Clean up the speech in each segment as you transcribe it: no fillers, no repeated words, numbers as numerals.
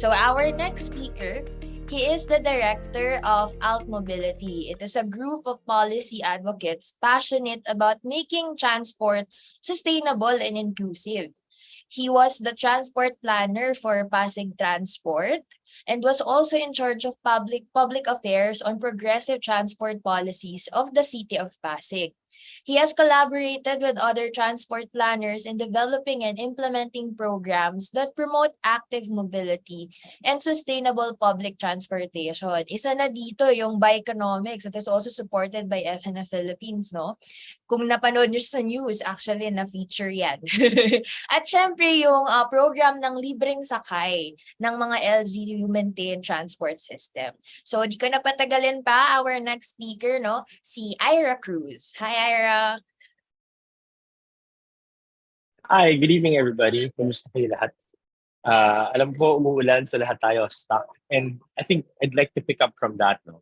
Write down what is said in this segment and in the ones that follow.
So our next speaker, he is the director of AltMobility. It is a group of policy advocates passionate about making transport sustainable and inclusive. He was the transport planner for Pasig Transport and was also in charge of public affairs on progressive transport policies of the city of Pasig. He has collaborated with other transport planners in developing and implementing programs that promote active mobility and sustainable public transportation. Isa na dito yung Bikenomics that is also supported by FNF Philippines, no? Kung napanood nyo sa news, actually na-feature yan. At syempre yung program ng libreng sakay ng mga LGU maintained transport system. So di ko na patagalin pa, our next speaker, no, si Ira Cruz. Hi, Ira. Hi, good evening everybody. Kumusta kayo lahat? Alam ko umuulan so lahat tayo stuck. And I think I'd like to pick up from that, no?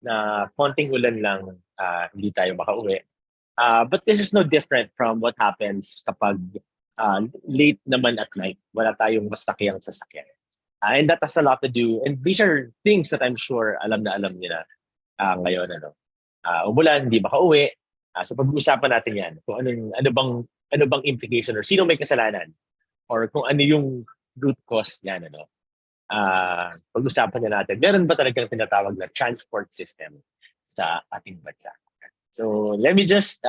Na konting ulan lang, hindi tayo makauwi. But this is no different from what happens kapag late naman at night. Wala tayong masakyan sasakyan. And that has a lot to do. And these are things that I'm sure alam na alam nila ngayon. Umulan, hindi makauwi. So pag-uusapan natin yan. Kung ano bang implication or sino may kasalanan or kung ano yung root cause yan. Pag-usapan na natin. Meron ba talagang tinatawag na transport system sa ating bansa? So let me just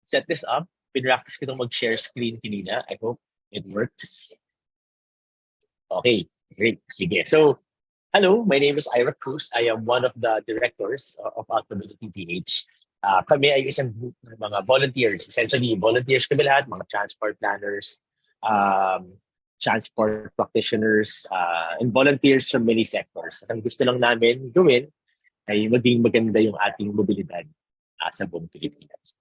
set this up. Pinractice ko itong mag-share screen kanina. I hope it works. Okay, great. Sige. So, hello, my name is Ira Cruz. I am one of the directors of AltMobility PH. Kami ay isang group ng mga volunteers. Essentially, volunteers kami lahat, mga transport planners, transport practitioners, and volunteers from many sectors. At ang gusto lang namin gawin ay maging maganda yung ating mobilidad sa buong Pilipinas.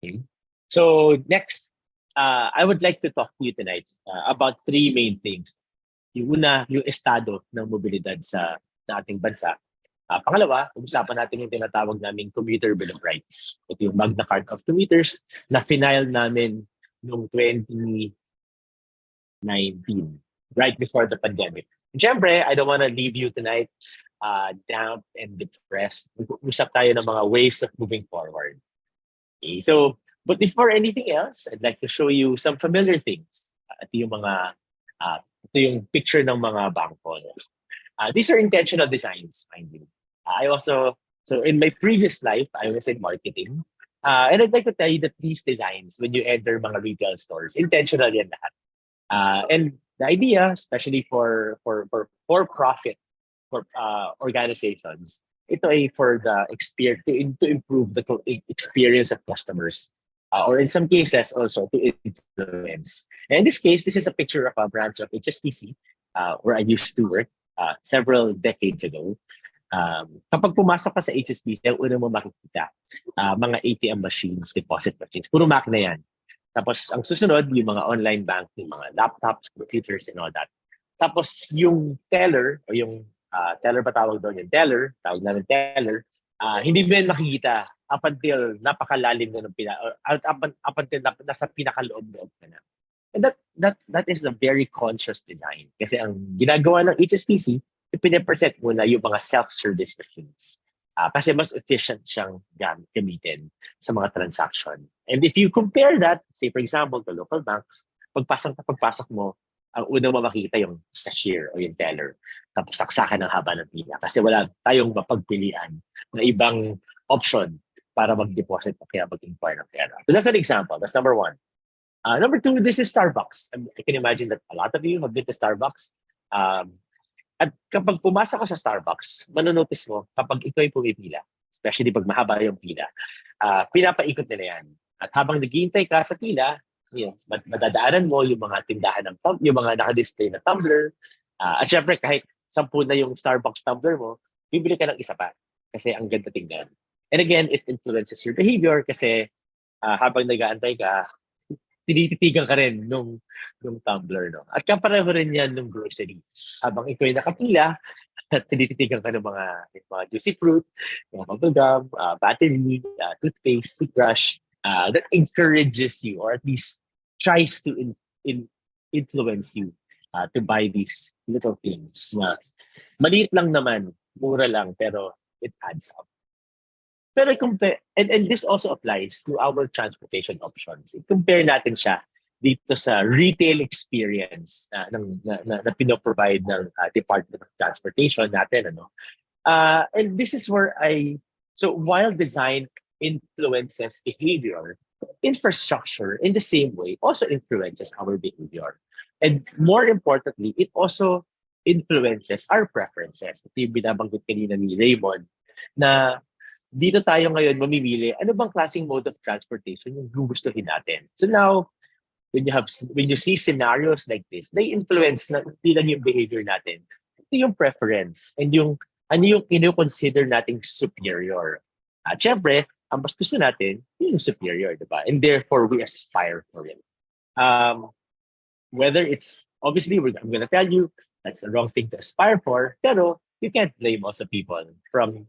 Okay. So next, I would like to talk to you tonight about three main things. Yung una, yung estado ng mobilidad sa ating bansa. Pangalawa, usapan natin yung tinatawag naming Commuter Bill of Rights. Ito yung Magna Carta of Commuters na final namin noong 2019, right before the pandemic. Siyempre, I don't want to leave you tonight down and depressed. Usap tayo ng mga ways of moving forward. Okay, so, but before anything else, I'd like to show you some familiar things. Ito yung picture ng mga bangko. These are intentional designs, mind you. So in my previous life, I was in marketing. And I'd like to tell you that these designs, when you enter mga retail stores, intentional yan lahat. And the idea, especially for profit organizations, ito ay for the experience to improve the experience of customers. Or in some cases also to influence. And in this case, this is a picture of a branch of HSBC where I used to work several decades ago. Kapag pumasok ka sa HSBC, ang una mo makikita, mga ATM machines, deposit machines, puro makina yan. Tapos ang susunod, yung mga online banking, mga laptops, computers, and all that. Tapos yung teller, o yung teller ba tawag doon? Yung teller, tawag namin teller, hindi mo yan makikita up until napakalalim na ng up until nasa pinakaloob-loob ka na. And that is a very conscious design. Kasi ang ginagawa ng HSBC, ipinapresent mo na yung mga self-service machines. Kasi mas efficient siyang gamitin sa mga transaction. And if you compare that, say for example, to local banks, pagpasok mo, ang unang makikita yung cashier o yung teller. Tapos saksakan ng haba ng pila. Kasi wala tayong mapagpilian na ibang option para mag-deposit o kaya mag-inquire ng pera. So that's an example. That's number one. Number two, this is Starbucks. I can imagine that a lot of you have been to Starbucks. At kapag pumasa ka sa Starbucks, manonotice mo kapag ikaw ay pumipila, especially pag mahaba yung pila, pinapaikot nila yan. At habang naghihintay ka sa pila, madadaanan mo yung mga tindahan ng yung mga naka-display na tumbler. At syempre, kahit 10 na yung Starbucks tumbler mo, bibili ka ng isa pa kasi ang ganda tingnan. And again, it influences your behavior kasi habang nag-aantay ka, tinititigan ka rin nung tumbler, no? At kapareho rin yan nung grocery. Habang ikaw ay nakapila, tinititigan ka ng mga juicy fruit, mga bubble gum, battery, toothpaste, toothbrush, that encourages you or at least tries to influence you to buy these little things na maliit lang naman, mura lang, pero it adds up. Pero compare, and this also applies to our transportation options. I-compare natin siya dito sa retail experience na pinoprovide ng Department of Transportation natin. And this is where so while design influences behavior, infrastructure in the same way also influences our behavior. And more importantly, it also influences our preferences. Ito yung binabanggit kanina ni Raymond na dito tayo ngayon mamimili ano bang klaseng mode of transportation yung gugustuhin natin. So now, when you see scenarios like this, they influence na hindi lang yung behavior natin, ito yung preference and yung ano yung ino-consider nating superior. At syempre, ang mas gusto natin, yung superior, di ba? And therefore, we aspire for it. Whether it's, obviously, I'm gonna tell you, that's the wrong thing to aspire for, pero you can't blame also people from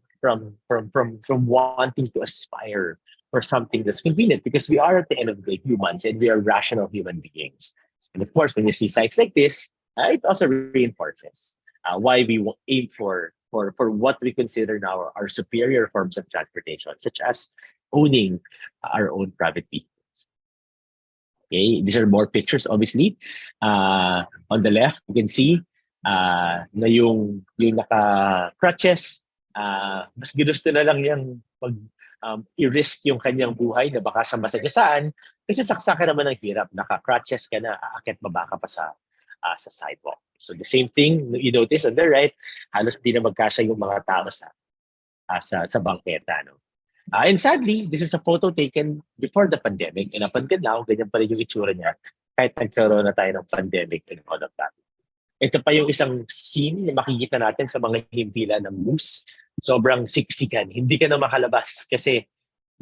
wanting to aspire for something that's convenient because we are at the end of the day humans and we are rational human beings. And of course, when you see sites like this, it also reinforces why we aim for what we consider now our superior forms of transportation, such as owning our own private vehicles. Okay, these are more pictures, obviously. On the left, you can see na yung naka-crutches, mas ginusto na lang yung i-risk yung kanyang buhay na baka siya masagasaan kasi saksakan naman ng hirap. Naka-crutches ka na, aakit baba ka pa sa sidewalk. So the same thing, you notice on the right, halos di na magkasya yung mga tao sa bangketa. No? And sadly, this is a photo taken before the pandemic and up until now, ganyan pa rin yung itsura niya kahit nagkaroon na tayo ng pandemic and all of that. Ito pa yung isang scene na makikita natin sa mga himpila ng moose. Sobrang siksikan. Hindi ka na makalabas kasi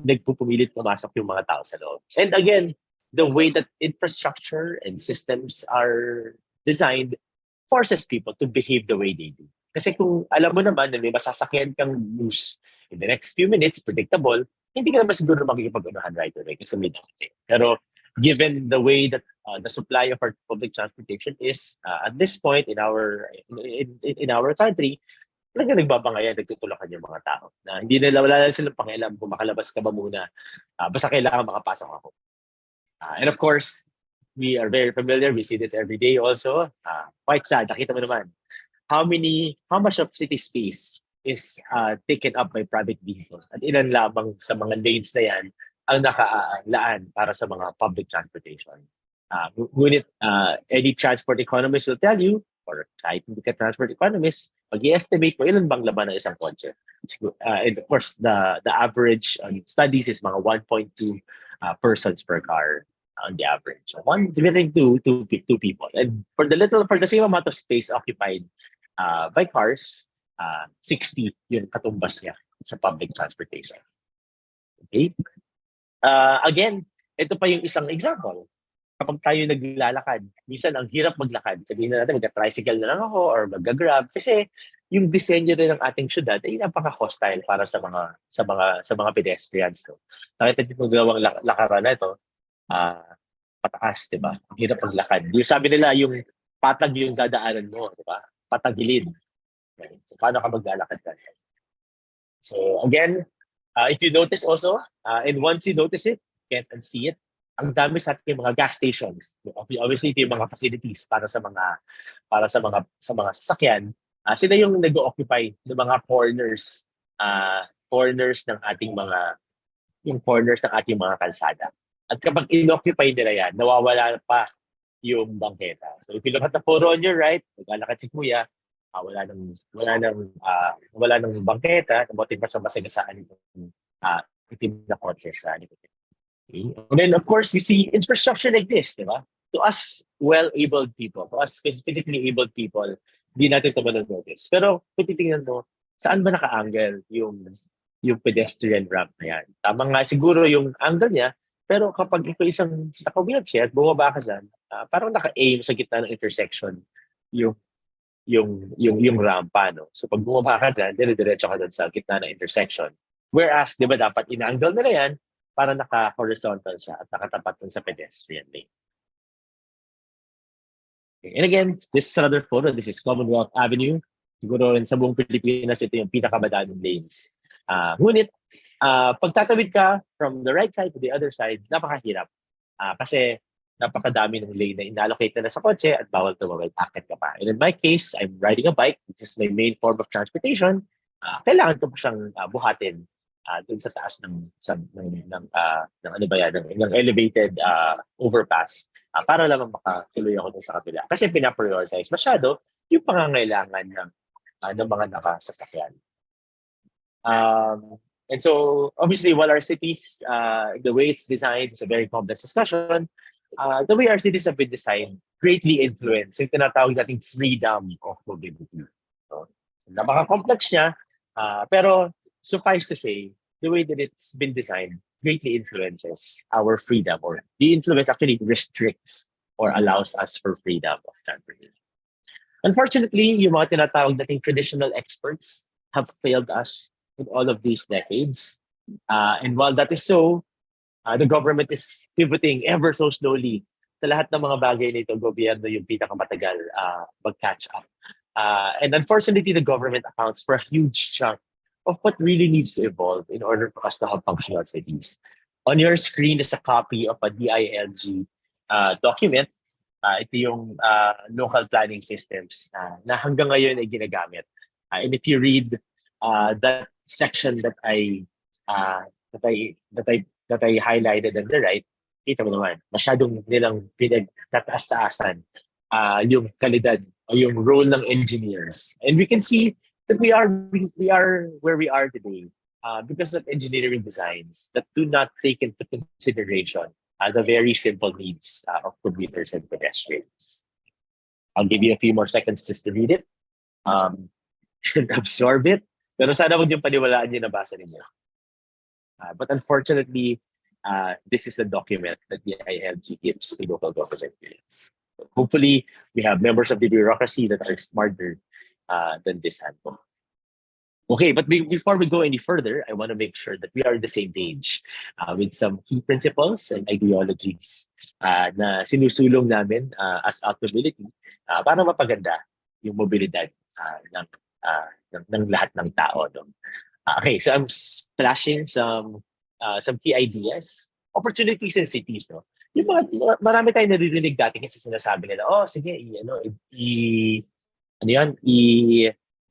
nagpupumilit pumasok yung mga tao sa loob. And again, the way that infrastructure and systems are designed forces people to behave the way they do. Kasi kung alam mo naman na may masasakyan kang moose in the next few minutes, predictable, hindi ka naman siguro makikipag-unahan right away kasi may dating. Pero given the way that the supply of our public transportation is at this point in our country, talaga nagbabangayan, nagtutulakan yung mga tao. Na hindi nila, wala na silang pakialam kung makalabas ka ba muna. Basta kailangan makapasok ako. And of course, we are very familiar. We see this every day also. Quite sad. Nakita mo naman. How much of city space is taken up by private vehicles? At ilan lamang sa mga lanes na yan ang nakalaan para sa mga public transportation. Ngunit any transport economist will tell you, or kahit hindi ka transport economist, pag-i-estimate mo, ilan bang laman ng isang kotse? And of course, the average studies is mga 1.2 persons per car on the average. One dividing two people. And for the same amount of space occupied by cars, 60 yung katumbas niya sa public transportation. Okay? Again, ito pa yung isang example. Kapag tayo naglalakad, minsan ang hirap maglakad. Sabihin na natin, mag-tricycle na lang ako or mag-grab kasi yung disenyo rin ng ating syudad ay napaka-hostile para sa mga pedestrians. No? Nakita niyo kung gawang lakaran na ito, pataas, di ba? Ang hirap maglakad. Yung sabi nila, yung patag yung dadaanan mo, di ba? Patagilid. So, paano ka maglalakad ka? So again, if you notice also, and once you notice it, can't unsee it, ang dami sa ating mga gas stations. Obviously, ito yung mga facilities para sa mga sasakyan. Sila yung nag-occupy ng mga corners ng ating mga kalsada. At kapag in-occupy nila yan, nawawala pa yung bangketa. So if you look at the photo on your right, naglalakad si Kuya, wala nang bangketa, nabutin pa siya masagasaan itong itim na kotse sa likod. Okay. And then, of course, we see infrastructure like this, di ba? To us, well-abled people, to us physically abled people, hindi natin ito notice. Pero kung titingnan mo, saan ba naka-angle yung pedestrian ramp na yan? Tama nga siguro yung angle niya, pero kapag ito isang naka-wheelchair, bumaba ka dyan, parang naka-aim sa gitna ng intersection yung rampa, no? So pag bumaba ka dyan, dire-diretso ka dyan sa gitna ng intersection. Whereas, di ba dapat in-angle nila yan para naka-horizontal siya at nakatapat dun sa pedestrian lane. And again, this is another photo. This is Commonwealth Avenue. Siguro sa buong Pilipinas, ito yung pinakamadaming lanes. Ngunit, pagtatawid ka from the right side to the other side, napakahirap. Kasi napakadami ng lane na inallocate na sa kotse at bawal tumawid, akit ka pa. And in my case, I'm riding a bike, which is my main form of transportation. Kailangan ko pa siyang buhatin dun sa taas ng ano ba yan, ng elevated overpass para lang makatuloy ako dun sa kabila. Kasi pinaprioritize masyado yung pangangailangan ng mga nakasasakyan. And so, obviously, while our cities, the way it's designed is a very complex discussion, the way our cities have been designed greatly influence yung tinatawag nating freedom of mobility. So, napaka-complex niya, pero suffice to say, the way that it's been designed greatly influences our freedom, or the influence actually restricts or allows us for freedom of transportation. Unfortunately, yung mga tinatawag nating traditional experts have failed us in all of these decades. And while that is so, the government is pivoting ever so slowly. Sa lahat ng mga bagay nito, gobyerno yung pinakamatagal mag-catch up. And unfortunately, the government accounts for a huge chunk of what really needs to evolve in order for us to have functional cities. On your screen is a copy of a DILG document. Ito yung local planning systems na hanggang ngayon ay ginagamit. And if you read that section that I highlighted on the right, kita mo naman, masyadong nilang pinagtataas-taasan yung kalidad o yung role ng engineers. And we can see that we are where we are today because of engineering designs that do not take into consideration the very simple needs of commuters and pedestrians. I'll give you a few more seconds just to read it and absorb it. Pero sana huwag yung paniwalaan yung nabasa ninyo. But unfortunately, this is the document that the ILG gives to local government units. Hopefully, we have members of the bureaucracy that are smarter than this handbook. Okay, but before we go any further, I want to make sure that we are on the same page with some key principles and ideologies na sinusulong namin as AltMobility para mapaganda yung mobilidad ng lahat ng tao. No? Okay, so I'm flashing some key ideas, opportunities in cities. No? Yung marami tayong naririnig dati kasi sinasabi nila, sige,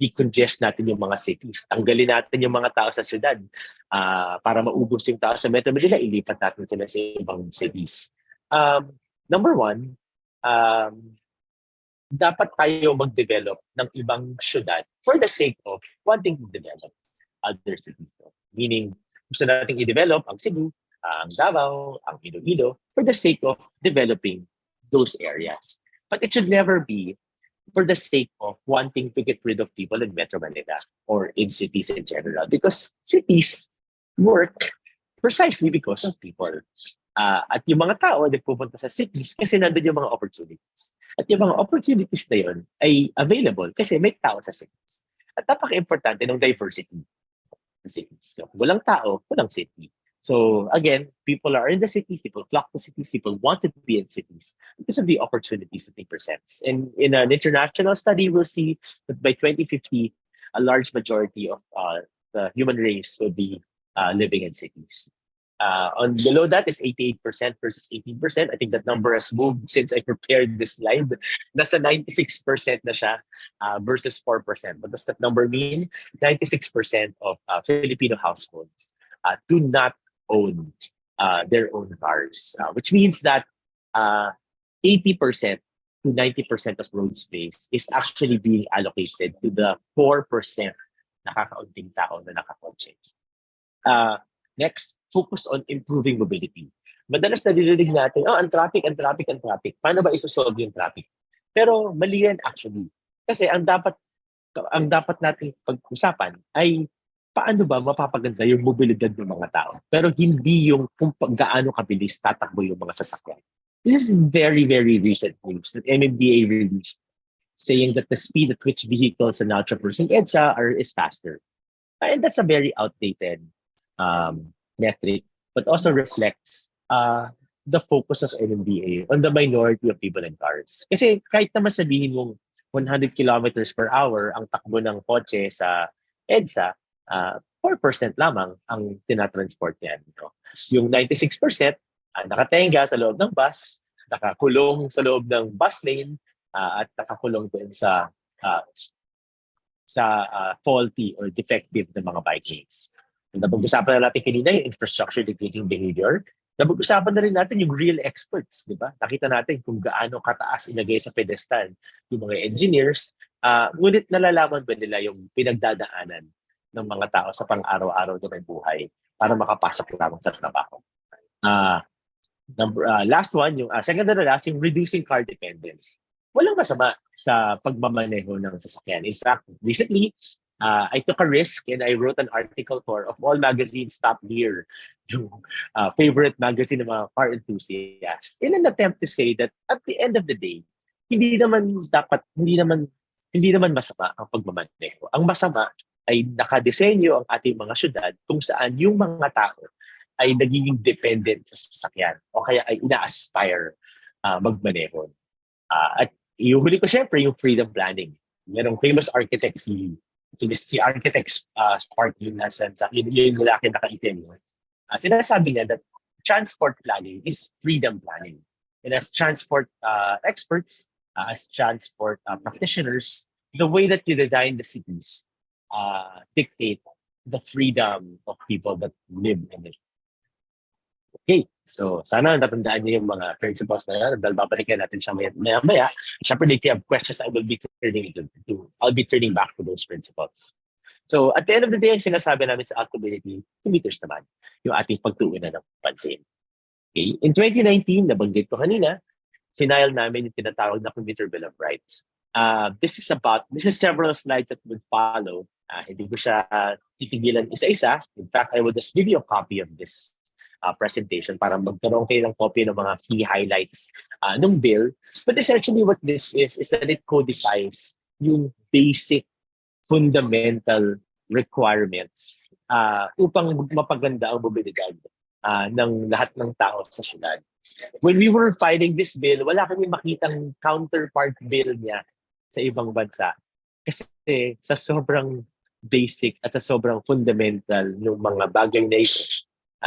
decongest natin yung mga cities. Tanggalin natin yung mga tao sa syudad para maubos yung tao sa Metro Manila, ilipat natin sila sa ibang cities. Number one, dapat tayo mag-develop ng ibang syudad for the sake of wanting to develop other cities. Meaning, gusto nating i-develop ang Cebu, ang Davao, ang Iloilo for the sake of developing those areas. But it should never be for the sake of wanting to get rid of people in Metro Manila or in cities in general. Because cities work precisely because of people. At yung mga tao nagpupunta sa cities kasi nandun yung mga opportunities. At yung mga opportunities na yun ay available kasi may tao sa cities. At napaka-importante ng diversity ng cities. So, walang tao, walang city. So again, people are in the cities, people flock to cities, people want to be in cities because of the opportunities that they present. And in an international study, we'll see that by 2050, a large majority of the human race will be living in cities. On below that is 88% versus 18%. I think that number has moved since I prepared this slide. Nasa 96% na siya versus 4%. What does that number mean? 96% of Filipino households do not own their own cars, which means that 80% to 90% of road space is actually being allocated to the 4% nakakaunting tao na nakakotse. Next, focus on improving mobility. Madalas nadidinig natin, ang traffic. Paano ba isosolve yung traffic? Pero mali yan actually. Kasi ang dapat nating pag-usapan ay paano ba mapapaganda yung mobilidad ng mga tao? Pero hindi yung kung gaano kabilis tatakbo yung mga sasakyan. This is very, very recent news that MMDA released saying that the speed at which vehicles are now traversing EDSA is faster. And that's a very outdated metric, but also reflects the focus of NMDA on the minority of people and cars. Kasi kahit naman sabihin mong 100 kilometers per hour ang takbo ng kotse sa EDSA, 4% lamang ang tinatransport niyan. No? Yung 96%, nakatenga sa loob ng bus, nakakulong sa loob ng bus lane, at nakakulong din uh, faulty or defective na mga bike lanes. Napag-usapan na natin kanina yung infrastructure dictating behavior. Napag-usapan na rin natin yung real experts, di ba? Nakita natin kung gaano kataas ilagay sa pedestal yung mga engineers. Ngunit nalalaman ba nila yung pinagdadaanan ng mga tao sa pang-araw-araw na buhay para makapasok lamang sa trabaho? Last one, yung second na last, yung reducing car dependence. Walang masama sa pagmamaneho ng sasakyan. In fact, recently, I took a risk and I wrote an article for Of All Magazines Top Gear, yung favorite magazine ng mga car enthusiasts, in an attempt to say that at the end of the day, hindi naman masama ang pagmamaneho. Ang masama ay nakadesenyo ang ating mga syudad kung saan yung mga tao ay nagiging dependent sa sasakyan o kaya ay ina-aspire magmaneho. At ihuli ko syempre yung freedom planning. Merong famous architect si Architect Spark yung yung lalaki nakaitim. Sinasabi niya that transport planning is freedom planning. And as transport experts, as transport practitioners, the way that you design the cities dictate the freedom of people that live in it. Okay, so sana natandaan niyo yung mga principles na yan dahil babalikan natin siya maya-maya. Siyempre, if you have questions, I'll be turning back to those principles. So at the end of the day, ang sinasabi namin sa AltMobility, commuters naman, yung ating pagtuunan ng pansin. Okay, in 2019, nabanggit ko kanina, sinayal namin yung tinatawag na Commuter Bill of Rights. This is several slides that would follow. Hindi ko siya titigilan isa-isa. In fact, I will just give you a copy of this presentation para magkaroon kayo ng copy ng mga key highlights ng bill. But essentially what this is that it codifies yung basic fundamental requirements upang mapaganda ang mobilidad ng lahat ng tao sa syudad. When we were filing this bill, wala kami makitang counterpart bill niya sa ibang bansa. Kasi sa sobrang basic at sa sobrang fundamental ng mga bagay na ito,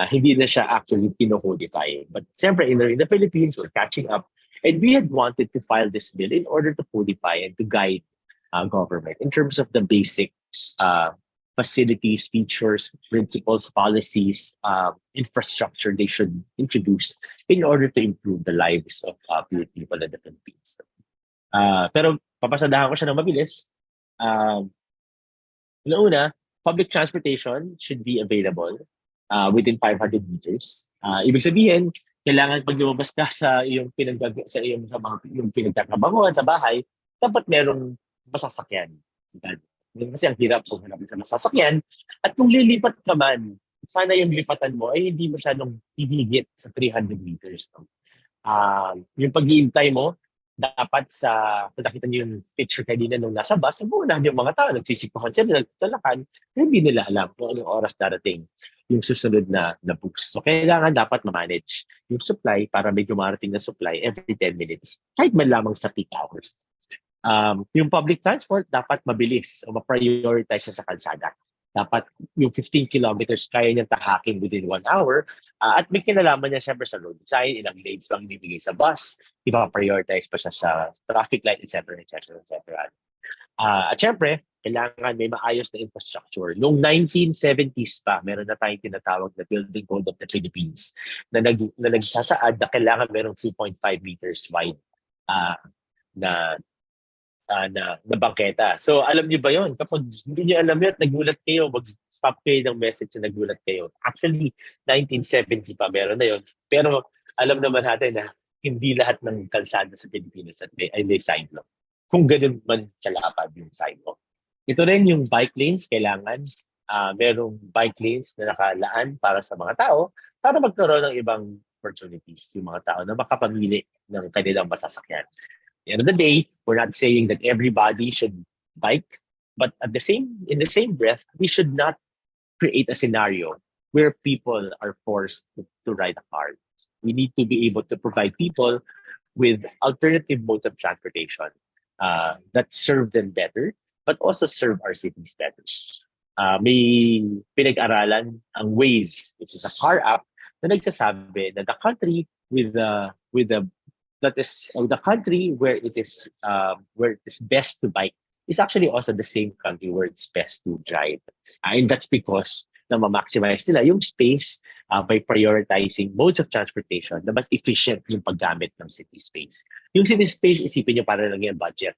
hindi na siya actually pino-codify. But siyempre, in the Philippines, we're catching up. And we had wanted to file this bill in order to codify and to guide government in terms of the basic facilities, features, principles, policies, infrastructure they should introduce in order to improve the lives of people in the Philippines. Pero papasadahan ko siya ng mabilis. Una, public transportation should be available within 500 meters. Ibig sabihin, kailangan pag lumabas ka sa iyong pinagtatrabahuan sa bahay, dapat merong masasakyan. Kasi ang hirap kung hanapin sa masasakyan. At kung lilipat ka man, sana yung lipatan mo ay hindi masyadong hihigit sa 300 meters. No? Yung pag-iintay mo, dapat kung nakita niyo yung picture kanina nung nasa bus, nabuunahan yung mga tao, nagsisikuhan sila, nagtalakan, hindi nila alam kung anong oras darating yung susunod na bus. So, kailangan dapat ma-manage yung supply para may dumarating na supply every 10 minutes, kahit man lamang sa peak hours. Yung public transport, dapat mabilis o ma-prioritize siya sa kalsada. Dapat yung 15 kilometers kaya niyang tahakin within 1 hour. At may kinalaman niya siyempre sa road design, ilang lanes bang bibigay sa bus, ipa-prioritize pa siya sa traffic light, etc. At siyempre, kailangan may maayos na infrastructure. Noong 1970s pa, meron na tayong tinatawag na Building Code of the Philippines na nagsasaad na kailangan merong 2.5 meters wide na bangketa. So, alam niyo ba yon? Kapag hindi niyo alam yun, nagulat kayo, mag-stop kayo ng message na nagulat kayo. Actually, 1970 pa meron na yon. Pero alam naman natin na hindi lahat ng kalsada sa Pilipinas ay may sidewalk. Kung ganun man kalapad yung sidewalk. Ito rin yung bike lanes, kailangan merong bike lanes na nakalaan para sa mga tao para magkaroon ng ibang opportunities yung mga tao na makapamili ng kanilang masasakyan. At the end of the day, we're not saying that everybody should bike, but in the same breath, we should not create a scenario where people are forced to ride a car. We need to be able to provide people with alternative modes of transportation that serve them better, but also serve our cities better. May pinag-aralan ang Waze, which is a car app, na nagsasabi na the country where it is best to bike is actually also the same country where it's best to drive. And that's because na ma-maximize nila yung space by prioritizing modes of transportation na mas efficient yung paggamit ng city space. Yung city space, isipin nyo para lang yung budget.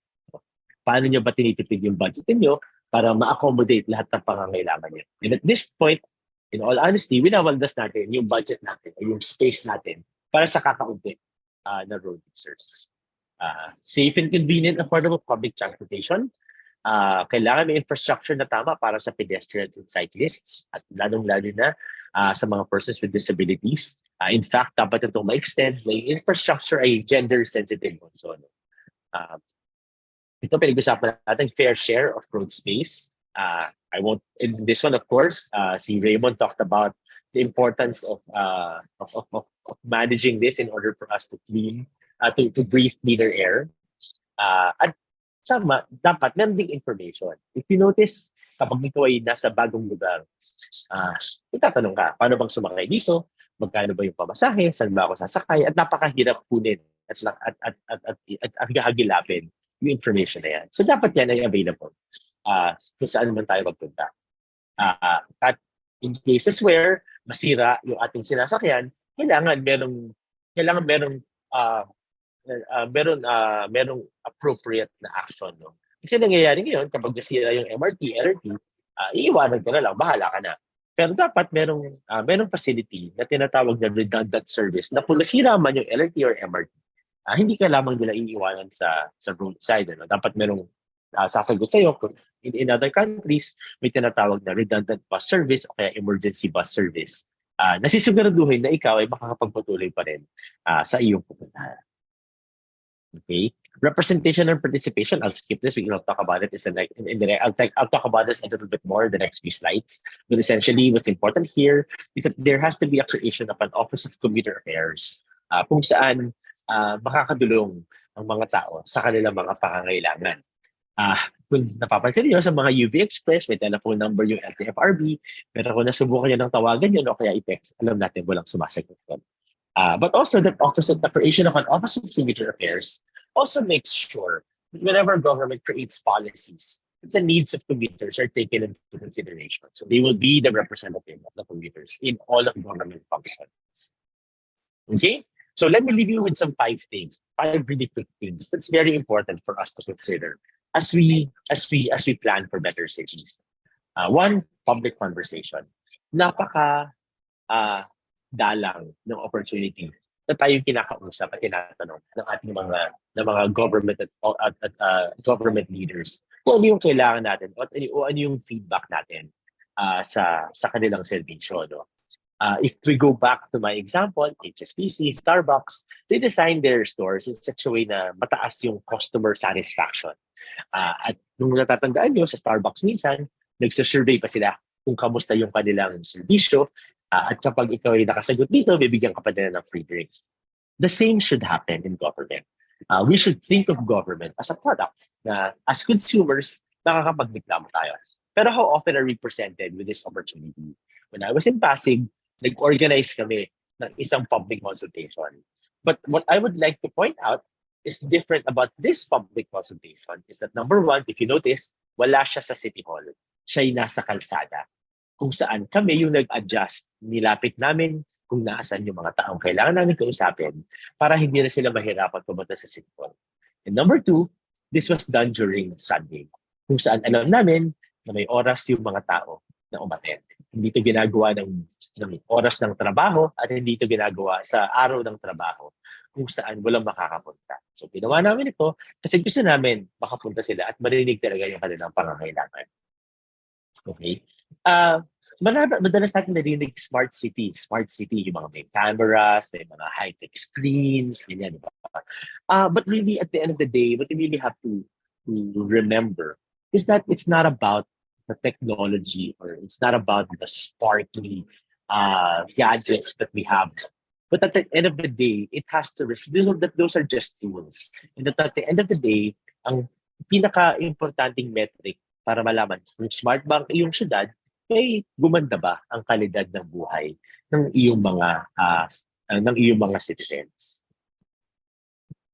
Paano nyo ba tinitipid yung budget niyo para ma-accommodate lahat ng pangangailangan niyo? And at this point, in all honesty, winawaldas natin yung budget natin o yung space natin para sa kakaunti na road users. Safe and convenient, affordable public transportation. Kailangan may infrastructure na tama para sa pedestrians and cyclists at lalong-lalo na sa mga persons with disabilities. In fact, dapat itong ma-extend na yung infrastructure ay gender-sensitive also. Ito pinag-usapan natin fair share of road space. In this one, of course, si Raymond talked about the importance of managing this in order for us to breathe cleaner air. At dapat meron ding information. If you notice, kapag ikaw ay nasa bagong lugar, itatanong ka, paano bang sumakay dito? Magkano ba yung pamasahe? Saan ba ako sasakay? At napakahirap kunin at gahagilapin yung information na yan. So dapat yan ay available kung saan man tayo magpunta. At in cases where masira yung ating sinasakyan, kailangan merong appropriate na action, no? Kasi nangyayari ngayon kapag nasira yung MRT, LRT, iiwanan ka na lang, bahala ka na. Pero dapat merong facility na tinatawag na redundant service na kung nasira man yung LRT or MRT, hindi ka lamang nila iiwanan sa roadside, ano? Dapat merong sasagot sa'yo. In other countries, may tinatawag na redundant bus service o kaya emergency bus service. Nasisiguraduhin na ikaw ay makakapagpatuloy pa rin sa iyong pupuntahan. Okay, representation and participation. I'll skip this. We will talk about it. I'll talk about this a little bit more in the next few slides. But essentially, what's important here is that there has to be a creation of an Office of Commuter Affairs kung saan makakadulong ang mga tao sa kanilang mga pangangailangan. Kung napapansin niyo sa mga UV Express, may telephone number yung LTFRB, pero kung nasubukan nyo ng tawagan yun o kaya i-text, alam natin walang sumasagot yun. But also the creation of an Office of Commuter Affairs also makes sure that whenever government creates policies, the needs of commuters are taken into consideration. So they will be the representative of the commuters in all of government functions. Okay? So let me leave you with some five really quick things that's very important for us to consider as we plan for better cities. One, public conversation. Napaka dalang ng opportunity na tayo kinakausap at tinatanong ng ating mga government at government leaders kung ano yung kailangan natin o ano yung feedback natin sa kanilang serbisyo, no? If we go back to my example, HSBC, Starbucks, they design their stores in such a way na mataas yung customer satisfaction. At nung natatandaan nyo, sa Starbucks minsan, nagsasurvey pa sila kung kamusta yung kanilang serbisyo. At kapag ikaw ay nakasagot dito, bibigyan ka pa nila ng free drink. The same should happen in government. We should think of government as a product na as consumers, nakakapagreklamo tayo. Pero how often are we presented with this opportunity? When I was in Pasig, nag-organize kami ng isang public consultation. But what I would like to point out is different about this public consultation is that number one, if you notice, wala siya sa City Hall. Siya'y nasa kalsada. Kung saan kami yung nag-adjust, nilapit namin kung naasan yung mga taong kailangan namin kausapin para hindi na sila mahirapan pumunta sa City Hall. And number two, this was done during Sunday. Kung saan alam namin na may oras yung mga tao na umattend. Hindi ito ginagawa ng oras ng trabaho at hindi ito ginagawa sa araw ng trabaho kung saan walang makakapunta. So ginawa namin ito kasi gusto namin makapunta sila at marinig talaga yung kanilang pangangailangan. Okay? Madalas natin narinig smart city, yung mga may cameras, may mga high-tech screens, ganyan, diba? But really, at the end of the day, what we really have to remember is that it's not about the technology or it's not about the sparkly gadgets that we have, But at the end of the day, it has to those are just tools. And at the end of the day, ang pinaka-importanting metric para malaman kung smart ba ang iyong syudad, ay gumanda ba ang kalidad ng buhay ng iyong mga citizens.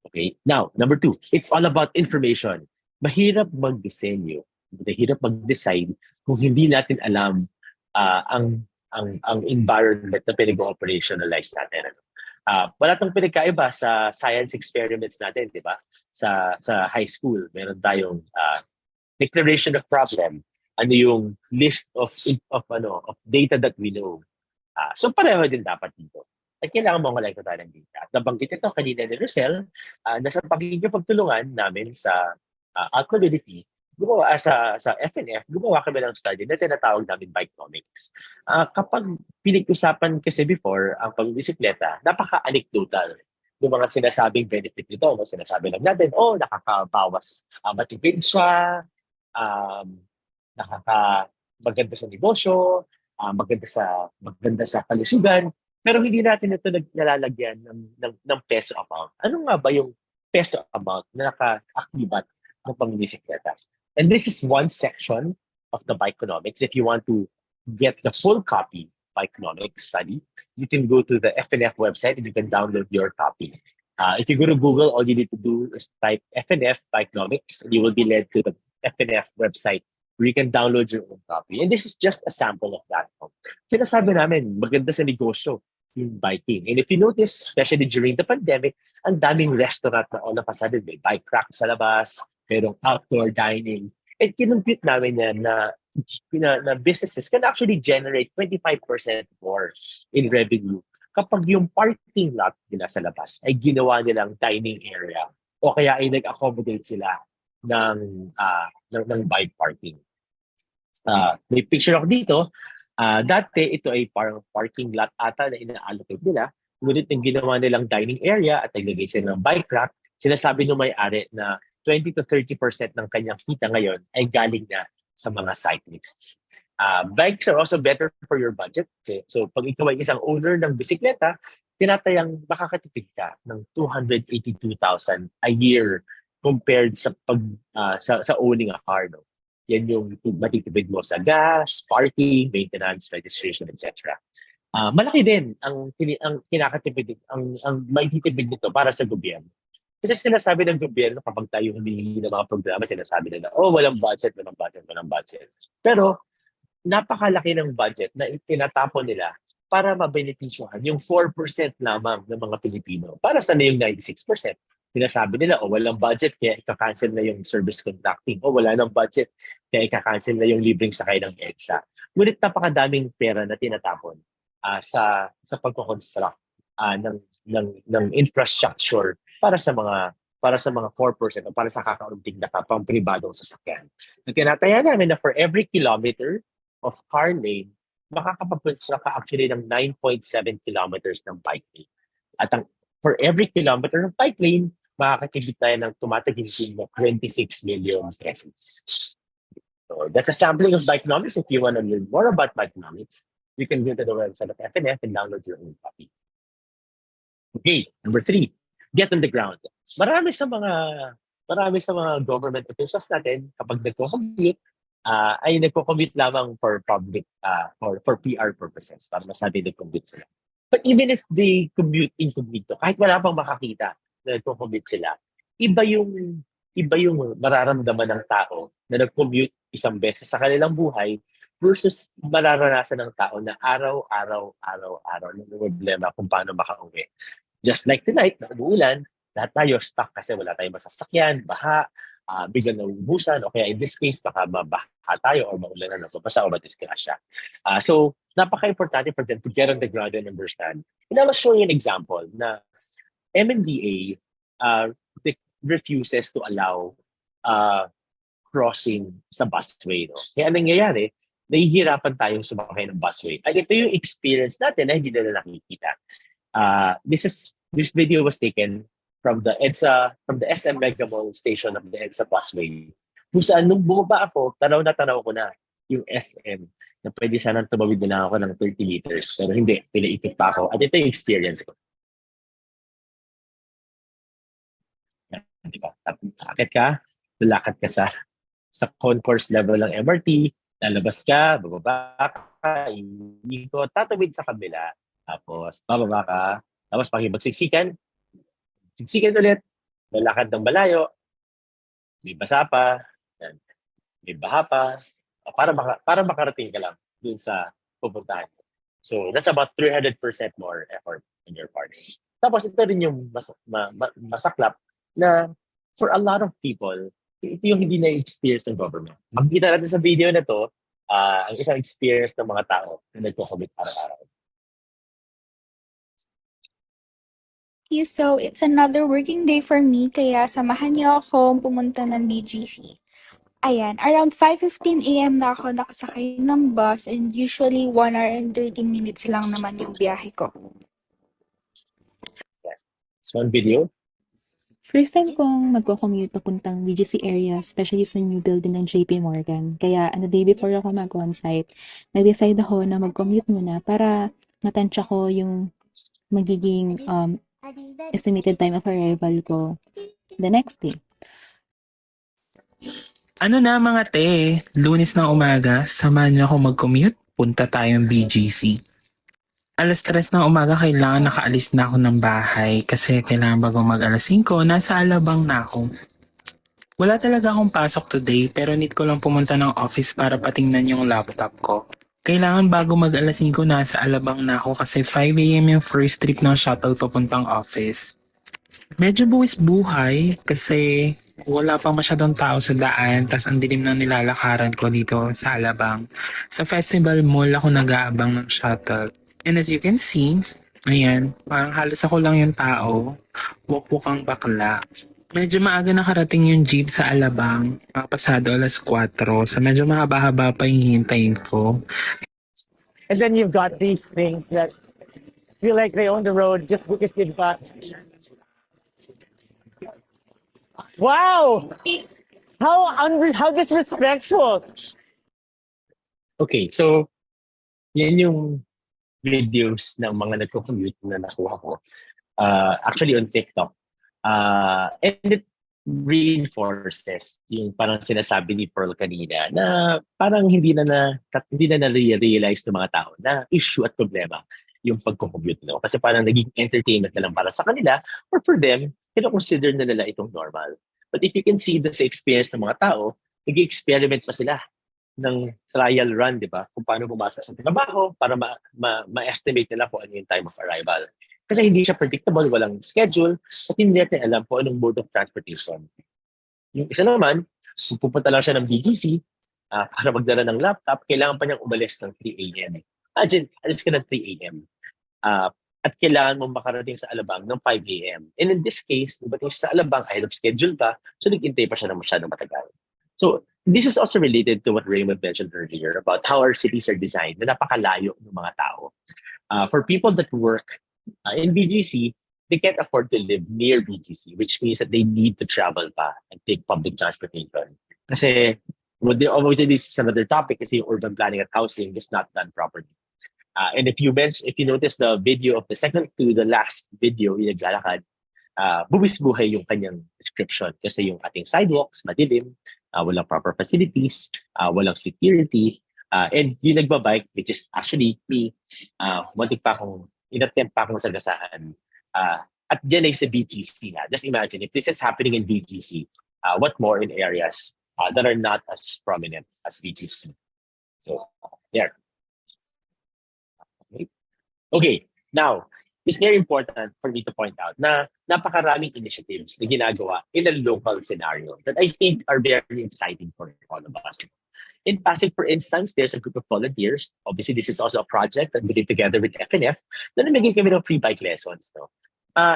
Okay? Now, number 2, it's all about information. Mahirap mag-disenyo, mahirap mag-design kung hindi natin alam ang environment na pinag-operationalize natin. Wala tong pinagkaiba sa science experiments natin, di ba? Sa high school, meron tayong declaration of problem. Ano yung list of data that we know. So pareho din dapat dito. At kailangan mo collect tayo ng data. At nabanggit ito kanina ni Rosel, nasa pagkikipagtulungan namin sa AltMobility, gumawa sa FNF, gumawa kami ng study na tinatawag namin bikenomics. Kapag pinag-usapan kasi before ang pagbisikleta, napaka-anecdotal yung mga sinasabing benefit nito. No? Sinasabi lang natin, nakakabawas matipid siya, maganda sa negosyo, maganda sa kalusugan, pero hindi natin ito nalalagyan ng peso amount. Ano nga ba yung peso amount na naka-akibat ng pambisikleta? And this is one section of the Bikenomics. If you want to get the full copy Bikenomics study, you can go to the FNF website and you can download your copy. If you go to Google, all you need to do is type FNF Bikenomics and you will be led to the FNF website where you can download your own copy. And this is just a sample of that. Sinasabi namin, maganda sa negosyo yung biking. And if you notice, especially during the pandemic, ang daming restaurant na all of a sudden may bike rack sa labas, merong outdoor dining. And kinumpute namin yan na businesses can actually generate 25% more in revenue kapag yung parking lot nila sa labas ay ginawa nilang dining area o kaya ay nag-accommodate sila ng bike parking. May picture ako dito. Dati, ito ay parang parking lot ata na ina-allocate nila. Ngunit yung ginawa nilang dining area at naglagay sila ng bike rack, sinasabi ng may-ari na 20 to 30% ng kanyang kita ngayon ay galing na sa mga cyclists. Bikes are also better for your budget. Okay? So, pag ikaw ay isang owner ng bisikleta, tinatayang makakatipid ka ng 282,000 a year compared sa owning a car. No? Yan yung matitipid mo sa gas, parking, maintenance, registration, etc. Malaki din ang kinakatipid, ang maititipid nito para sa gobyerno. Kasi sinasabi ng gobyerno kapag tayo humihingi ng mga programa, sinasabi nila, walang budget. Pero napakalaki ng budget na itinatapon nila para mabenepisyohan yung 4% lamang ng mga Pilipino. Para sa na yung 96%? Sinasabi nila, walang budget, kaya ika-cancel na yung service contracting. Wala nang budget, kaya ika-cancel na yung libreng sakay ng EDSA. Ngunit napakadaming pera na tinatapon sa pagko-construct ng infrastructure para sa mga 4% o para sa kakaunting na pang pribadong sasakyan. Tinataya namin na for every kilometer of car lane, makakapag-construct ka actually ng 9.7 kilometers ng bike lane. At for every kilometer ng bike lane, makakatibig tayo ng tumataginting na 26 million pesos. So that's a sampling of Bikenomics. If you want to learn more about Bikenomics, you can go to the website of FNF and download your own copy. Okay, number 3, get on the ground. Marami sa mga government officials natin kapag nagko-commute, ay nagko-commute lamang for public, for PR purposes, para masabi nag-commute sila. But even if they commute incognito, kahit wala pang makakita na nagko-commute sila, iba yung mararamdaman ng tao na nag-commute isang beses sa kanilang buhay versus mararanasan ng tao na araw-araw ng problema kung paano makauwi. Just like tonight, na umuulan, lahat tayo stuck kasi wala tayong masasakyan, baha, biglang nauubusan, o kaya in this case, baka mabaha tayo or maulan na mabasa o madisgrasya. So, napaka-importante for them to get on the ground and understand. And I will show you an example na MMDA refuses to allow crossing sa busway. No? Kaya nangyayari, nahihirapan tayong sumakay ng busway. At ito yung experience natin na hindi nila nakikita. This video was taken from the SM Mega Mall station of the EDSA busway. Kung saan nung bumaba ako, tanaw ko na yung SM na pwede sanang tumawid na ako ng 30 meters. Pero hindi, pinaikot pa ako. At ito yung experience ko. di ba? Akit ka, lalakad ka sa concourse level ng MRT, lalabas ka, bababa ka, iikot, tatawid sa kabila, tapos bababa ka, tapos pakibagsiksikan, siksikan ulit, lalakad ng malayo, may basa pa, yan, may baha pa, para makarating ka lang dun sa pupuntahan. So that's about 300% more effort on your part. Tapos ito rin yung masaklap na for a lot of people, ito yung hindi na-experience ng government. Makikita natin sa video na to, ang isang experience ng mga tao na nagko-commit araw-araw. So, it's another working day for me, kaya samahan niyo ako pumunta ng BGC. Ayan, around 5:15 AM na ako nakasakay ng bus and usually 1 hour and 30 minutes lang naman yung biyahe ko. So on video, First time kong magko-commute papuntang BGC area, especially sa new building ng JP Morgan. Kaya the day before ako mag-on-site, nag-decide ako na mag-commute muna para matansya ko yung magiging estimated time of arrival ko the next day. Ano na mga te, Lunes ng umaga, samahan niyo ako mag-commute, punta tayong BGC. 3:00 ng umaga kailangan nakaalis na ako ng bahay kasi kailangan bago mag 5:00, nasa Alabang na ako. Wala talaga akong pasok today pero need ko lang pumunta ng office para patingnan yung laptop ko. Kailangan bago mag 5:00 nasa Alabang na ako kasi 5 AM yung first trip ng shuttle papuntang office. Medyo buwis buhay kasi wala pang masyadong tao sa daan tas ang dilim ng nilalakaran ko dito sa Alabang. Sa festival mall ako nag-aabang ng shuttle. And as you can see, ayan, parang halos ako lang yung tao. Wok-wok ang bakla. Medyo maaga nakarating yung jeep sa Alabang. Pasado 4:00. So medyo mahaba-haba pa yung hintayin ko. and then you've got these things that feel like they own the road just because they've got. Wow! How disrespectful! Okay, so yan yung videos ng mga nagko-commute na nakuha ko. Actually on TikTok. And it reinforces yung parang sinasabi ni Pearl kanina na parang hindi na na-realize ng mga tao na issue at problema yung pagko-commute, no? Kasi parang naging entertainment na lang para sa kanila or for them, kino-consider na nila itong normal. But if you can see the experience ng mga tao, nag-experiment pa sila ng trial run, di ba? Kung paano bumasa sa trabaho para ma-estimate nila kung ano yung time of arrival. Kasi hindi siya predictable, walang schedule, at hindi natin alam kung anong mode of transportation. Yung isa naman, kung pupunta lang siya ng BGC para magdala ng laptop, kailangan pa niyang umalis ng 3 a.m. Imagine, alis ka ng 3 a.m. At kailangan mo makarating sa Alabang ng 5 a.m. And in this case, dumating siya sa Alabang, ahead of schedule pa, so nag-intay pa siya ng masyadong matagal. So, this is also related to what Raymond mentioned earlier about how our cities are designed na napakalayo ng mga tao. For people that work in BGC, they can't afford to live near BGC, which means that they need to travel pa and take public transportation. Kasi, obviously, this is another topic kasi urban planning at housing is not done properly. And if you notice the video of the second to the last video, yung naglalakad, buwis-buhay yung kanyang description kasi yung ating sidewalks, madilim, walang proper facilities, walang security, and yung nagbabike, which is actually me, inattempt pa akong sagasaan. At dyan ay sa BGC na. Just imagine, if this is happening in BGC, what more in areas that are not as prominent as BGC? So, yeah. Okay, now, it's very important for me to point out na napakaraming initiatives na ginagawa in a local scenario that I think are very exciting for all of us. In Pasig, for instance, there's a group of volunteers. Obviously, this is also a project that we did together with FNF na namigay kami ng free bike lessons. No?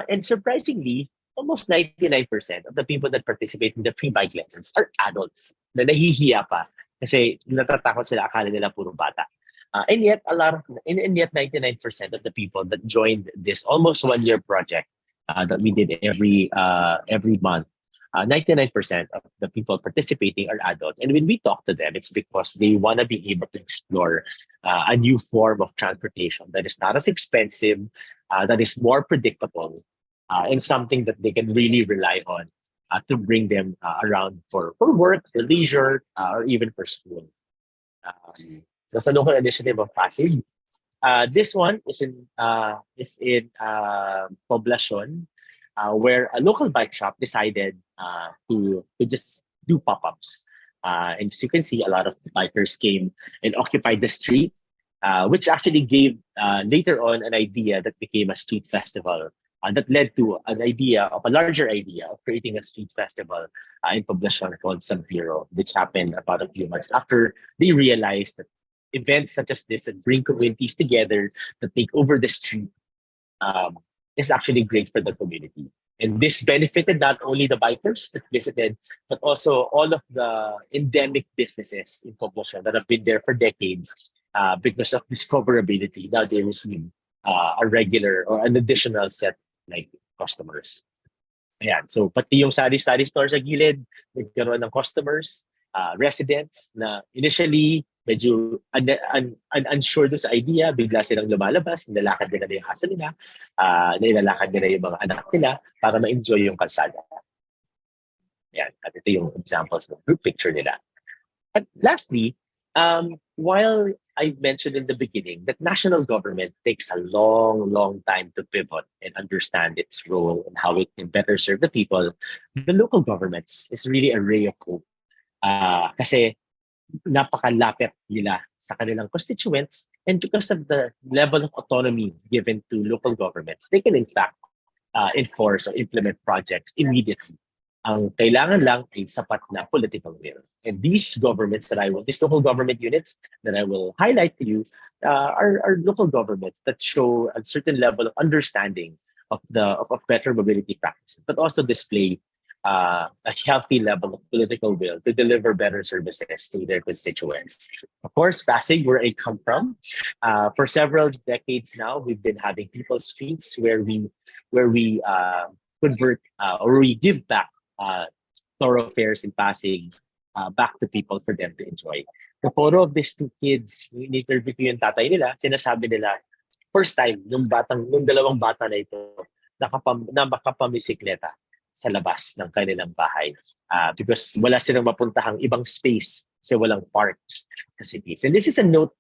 And surprisingly, almost 99% of the people that participate in the free bike lessons are adults na nahihiya pa kasi natatakot sila, akala nila puro bata. And yet 99% of the people that joined this almost 1-year project that we did every month, 99% of the people participating are adults. And when we talk to them, it's because they want to be able to explore a new form of transportation that is not as expensive, that is more predictable, and something that they can really rely on to bring them around for work, for leisure, or even for school. That's a local initiative of Pasig. This one is in Poblacion, where a local bike shop decided to just do pop-ups. And as you can see, a lot of bikers came and occupied the street, which actually gave later on an idea that became a street festival. That led to an idea of a larger idea of creating a street festival in Poblacion called San Piro, which happened about a few months after they realized that events such as this that bring communities together, that take over the street, um, is actually great for the community. And this benefited not only the bikers that visited, but also all of the endemic businesses in Poblacion that have been there for decades because of discoverability. Now they receive a regular or an additional set like customers. Ayan. So pati yung sari-sari store sa gilid, nagkaroon ng customers, residents na initially medyo unsure doon sa idea, bigla silang lumalabas, nilalakad nila yung asa nila, nilalakad nila yung mga anak nila para ma-enjoy yung kalsada. Yan. At ito yung examples ng group picture nila. But lastly, while I mentioned in the beginning that national government takes a long, long time to pivot and understand its role and how it can better serve the people, the local governments is really a ray of hope. Kasi napakalapit nila sa kanilang constituents, and because of the level of autonomy given to local governments, they can in fact enforce or implement projects immediately. Ang kailangan lang ay sapat na political will. And these governments these local government units that I will highlight to you are local governments that show a certain level of understanding of better mobility practices, but also display a healthy level of political will to deliver better services to their constituents. Of course, Pasig, where I come from, for several decades now, we've been having people's streets where we convert or we give back thoroughfares in Pasig back to people for them to enjoy. The photo of these two kids, in-interview ko yung tatay nila, sinasabi nila, first time, nung dalawang bata na ito, makapamisikleta sa labas ng kanilang bahay. Because wala silang mapuntahang ibang space kasi walang parks sa cities. And this is a note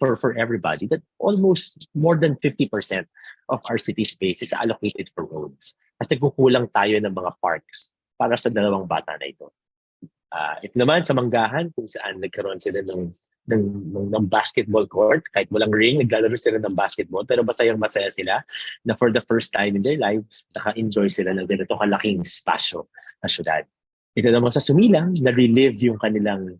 for everybody that almost more than 50% of our city space is allocated for roads. Kasi kukulang tayo ng mga parks para sa dalawang bata na ito. Ito naman sa Manggahan, kung saan nagkaroon sila ng basketball court, kahit walang ring, naglalaro sila ng basketball, pero masaya sila na for the first time in their lives, naka-enjoy sila ng ganito kalaking espasyo na syudad. Ito naman sa Sumilang, na-relive yung kanilang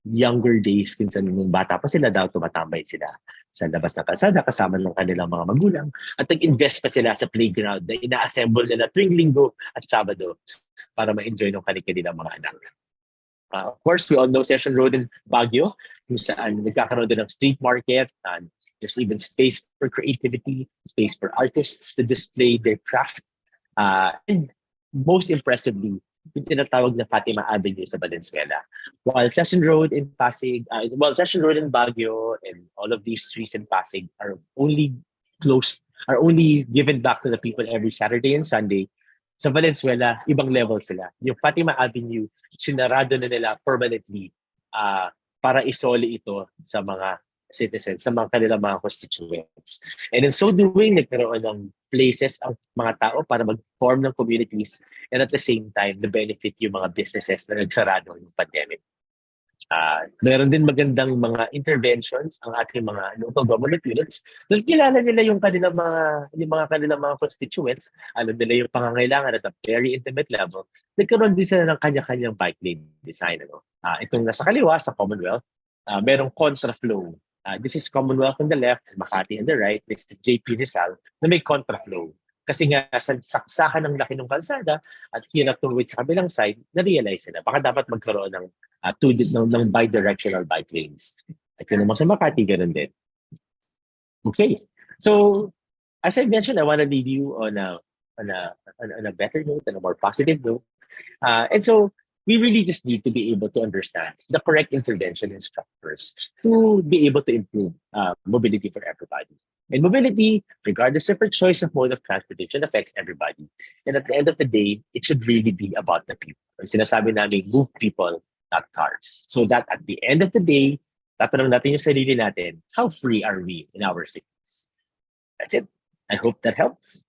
younger days kung saan nung bata pa sila daw tumatambay sila sa labas ng kalsada kasama ng kanilang mga magulang at nag-invest pa sila sa playground na ina-assemble nila tuwing Linggo at Sabado para ma-enjoy ng kanilang mga anak. Of course, we all know Session Road in Baguio kung saan nagkakaroon din ng street market and there's even space for creativity, space for artists to display their craft. And most impressively, yung tinatawag na Fatima Avenue sa Valenzuela. While Session Road in Pasig, Session Road in Baguio and all of these streets in Pasig are only given back to the people every Saturday and Sunday, sa Valenzuela, ibang level sila. Yung Fatima Avenue, sinarado na nila permanently para isoli ito sa mga citizens, sa kanilang mga constituents. And in so doing, nagkaroon ng places ang mga tao para mag-form ng communities and at the same time, na-benefit yung mga businesses na nagsarado yung pandemic. Meron din magandang mga interventions ang ating mga local government units dahil kilala nila yung kanilang mga constituents, alam nila yung pangangailangan at a very intimate level. Nagkaroon din sila ng kanya-kanyang bike lane design. Itong nasa kaliwa sa Commonwealth, merong contraflow. This is Commonwealth on the left, Makati on the right. This is JP Rizal na may contraflow. Kasi nga sa saksakan ng laki ng kalsada at hirap tumawid sa kabilang side, na-realize nila baka dapat magkaroon ng bi-directional bike lanes. At yun naman sa Makati, ganun din. Okay. So, as I mentioned, I want to leave you on a better note, on a more positive note. And so, we really just need to be able to understand the correct intervention and structures to be able to improve mobility for everybody. And mobility, regardless of your choice of mode of transportation, affects everybody. And at the end of the day, it should really be about the people. Ang sinasabi namin, move people, not cars. So that at the end of the day, tatanong natin yung sarili natin, how free are we in our cities? That's it. I hope that helps.